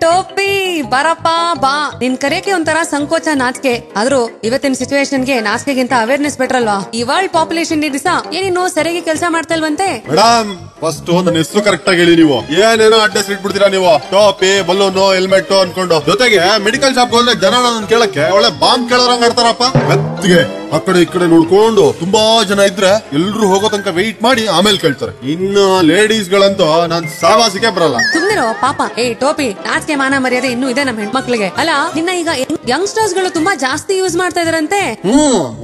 ಟೋಪಿ ಬರಪ್ಪ ಬಾ. ನಿನ್ ಕರೆಯಕ್ಕೆ ಒಂಥರ ಸಂಕೋಚ ನಾಚಿಕೆ, ಆದ್ರೂ ಇವತ್ತಿನ ಸಿಚುವೇಶನ್ಗೆ ನಾಚಿಕೆಗಿಂತ ಅವೇರ್ನೆಸ್ ಬೆಟರ್ ಅಲ್ವಾ? ಈ ವರ್ಲ್ಡ್ ಪಾಪ್ಯುಲೇಷನ್ ಡೇ ದಿವಸ ಏನೇನೋ ಸರಿಯಾಗಿ ಕೆಲಸ ಮಾಡ್ತಾ ಇಲ್ವಂತೆ. ಮೇಡಮ್ ಫಸ್ಟ್ ನನ್ನ ಹೆಸರು ಕರೆಕ್ಟ್ ಆಗಿ ಹೇಳಿ. ನೀವು ಏನೇನೋ ಅಡ್ರೆಸ್ ಇಟ್ಬಿಡ್ತೀರಾ ನೀವು. ಟೋಪಿ, ಬಲೂನು, ಹೆಲ್ಮೆಟ್ ಅನ್ಕೊಂಡು. ಜೊತೆಗೆ ಮೆಡಿಕಲ್ ಶಾಪ್ ಹೋದ್ರೆ ಜನ ನನ್ನ ಕೇಳಕ್ಕೆ ಒಳ್ಳೆ ಬಾಂಬ್ ಕೇಳೋರಂಗ್ ಆಡ್ತಾರಪ್ಪ. ಮೆತ್ತಿಗೆ ಆ ಕಡೆ ಈ ಕಡೆ ನೋಡ್ಕೊಂಡು ತುಂಬಾ ಜನ ಇದ್ರೆ ಎಲ್ರು ಹೋಗೋ ತನಕ ವೆಯ್ಟ್ ಮಾಡಿ ಆಮೇಲೆ ಕೇಳ್ತಾರೆ. ಇನ್ನು ಲೇಡೀಸ್ ಗಳಂತೂ ನಾನ್ ಸಾವಾಸಿಕೆ ಬರಲ್ಲ. ಸುಮ್ನಿರೋ ಪಾಪ. ಟೋಪಿ, ನಾಚಿಕೆ ಮಾನ ಮರ್ಯಾದೆ ಇನ್ನೂ ಇದೆ ನಮ್ ಹೆಣ್ಮಕ್ಳಿಗೆ ಅಲ್ಲ. ನಿನ್ನ ಈಗ ಯಂಗ್ಸ್ಟರ್ಸ್ ಗಳು ತುಂಬಾ ಜಾಸ್ತಿ ಯೂಸ್ ಮಾಡ್ತಾ ಇದಾರಂತೆ.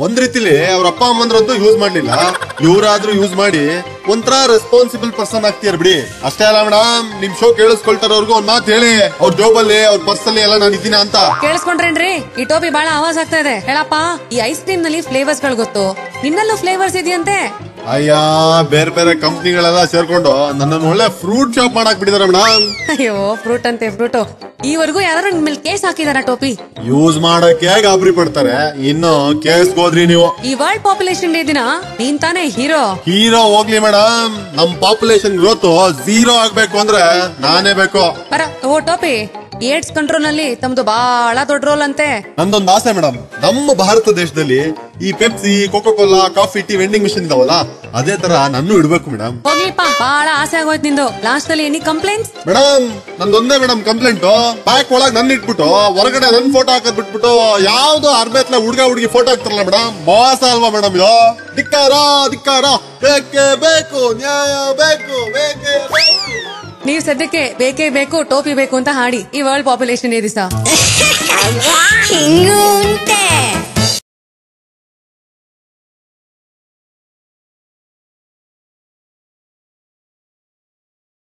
ಒಂದ್ ರೀತಿಲಿ ಅವ್ರ ಅಪ್ಪ ಅಮ್ಮಂದ್ರಂತೂ ಯೂಸ್ ಮಾಡ್ಲಿಲ್ಲ, ಇವ್ರಾದ್ರೂ ಯೂಸ್ ಮಾಡಿ ಒಂಥರ ರೆಸ್ಪಾನ್ಸಿಬಲ್ ಪರ್ಸನ್ ಆಗ್ತೀರ ಬಿಡಿ. ಅಷ್ಟೇ ಅಲ್ಲ ಮೇಡಮ್, ನಿಮ್ ಶೋ ಕೇಳಿಸ್ಕೊಳ್ತಾರವ್ರಿಗೂ ಒಂದ್ ಮಾತು ಹೇಳಿ, ಅವ್ರ ಜೋಬಲ್ಲಿ ಅವ್ರ ಪರ್ಸ್ ಅಲ್ಲಿ ಎಲ್ಲ ನಾನು ಇದ್ದೀನ ಅಂತ. ಕೇಳಿಸ್ಕೊಂಡ್ರೇನ್ರಿ? ಈ ಟೋಪಿ ಬಹಳ ಆವಾಜ್ ಆಗ್ತಾ ಇದೆ. ಹೇಳಪ್ಪ, ಈ ಐಸ್ ಕ್ರೀಮ್ ನಲ್ಲಿ ಫ್ಲೇವರ್ಸ್ ಗಳು ಗೊತ್ತು, ನಿನ್ನಲ್ಲೂ ಫ್ಲೇವರ್ಸ್ ಇದೆಯಂತೆ. ಅಯ್ಯ, ಬೇರೆ ಬೇರೆ ಕಂಪ್ನಿಗಳೆಲ್ಲ ಸೇರ್ಕೊಂಡು ನನ್ನನ್ನು ಒಳ್ಳೆ ಫ್ರೂಟ್ ಶಾಪ್ ಮಾಡಕ್ ಬಿಟ್ಟಿದಾರೆ ಮೇಡಮ್. ಅಯ್ಯೋ, ಫ್ರೂಟ್ ಅಂತೆ ಫ್ರೂಟ್. ಈವರೆಗೂ ಯಾರು ನಿಮ್ ಮೇಲೆ ಕೇಸ್ ಹಾಕಿದಾರ ಟೋಪಿ? ಯೂಸ್ ಮಾಡಕ್ಕೆ ಗಾಬರಿ ಪಡ್ತಾರೆ, ಇನ್ನು ಕೇಸ್ ಹೋದ್ರಿ ನೀವು. ಈ ವರ್ಲ್ಡ್ ಪಾಪ್ಯುಲೇಷನ್ ಡೇ ದಿನ ನೀನ್ ತಾನೇ ಹೀರೋ. ಹೀರೋ ಹೋಗ್ಲಿ ಮೇಡಮ್, ನಮ್ ಪಾಪ್ಯುಲೇಷನ್ ಗ್ರೋತ್ 0 ಆಗ್ಬೇಕು ಅಂದ್ರೆ ನಾನೇ ಬೇಕು. ಓ ಟೋಪಿ, ಏಡ್ಸ್ ಕಂಟ್ರೋಲ್ ನಲ್ಲಿ ತಮ್ದು ಬಹಳ ದೊಡ್ಡ ರೋಲ್ ಅಂತೆ. ನಂದೊಂದು ಆಸೆ ಮೇಡಮ್, ನಮ್ಮ ಭಾರತ ದೇಶದಲ್ಲಿ ಈ Pepsi, Coca Cola, coffee, tea vending machine ಇದಾವಲ್ಲ, ಅದೇ ತರ ನಾನು ಇಡ್ಬೇಕು ಮೇಡಮ್. ಹೋಗ್ಲಿಪ್ಪ, ಬಹಳ ಆಸೆ ಆಗೋಯ್ತು ನಿಂದು. ಲಾಸ್ಟ್ ಅಲ್ಲಿ ಎನಿ ಕಂಪ್ಲೇಂಟ್ಸ್? ಮೇಡಮ್ ನಂದೊಂದೇ ಮೇಡಮ್ ಕಂಪ್ಲೇಂಟ್. ಬ್ಯಾಕ್ ಒಳಗ್ ನನ್ ಇಟ್ಬಿಟ್ಟು ಹೊರಗಡೆ ನನ್ ಫೋಟೋ ಹಾಕದ್ ಬಿಟ್ಬಿಟ್ಟು ಯಾವ್ದೋ ಅರ್ಬೇತ್ಲ ಹುಡುಗಿ ಫೋಟೋ ಹಾಕ್ತಾರಲ್ಲ ಮೇಡಮ್, ಮೋಸ ಅಲ್ವಾ ಮೇಡಮ್ ಇದು? ಧಿಕ್ಕಾರ ಧಿಕ್ಕಾರ, ಬೇಕೇ ಬೇಕು, ನ್ಯಾಯ ಬೇಕು, ಬೇಕೇ ಬೇಕು. ನೀವ್ ಸದ್ಯಕ್ಕೆ ಬೇಕೇ ಬೇಕು, ಟೋಪಿ ಬೇಕು ಅಂತ ಹಾಡಿ ಈ ವರ್ಲ್ಡ್ ಪಾಪ್ಯುಲೇಷನ್ ಡೇ ದಿವಸ.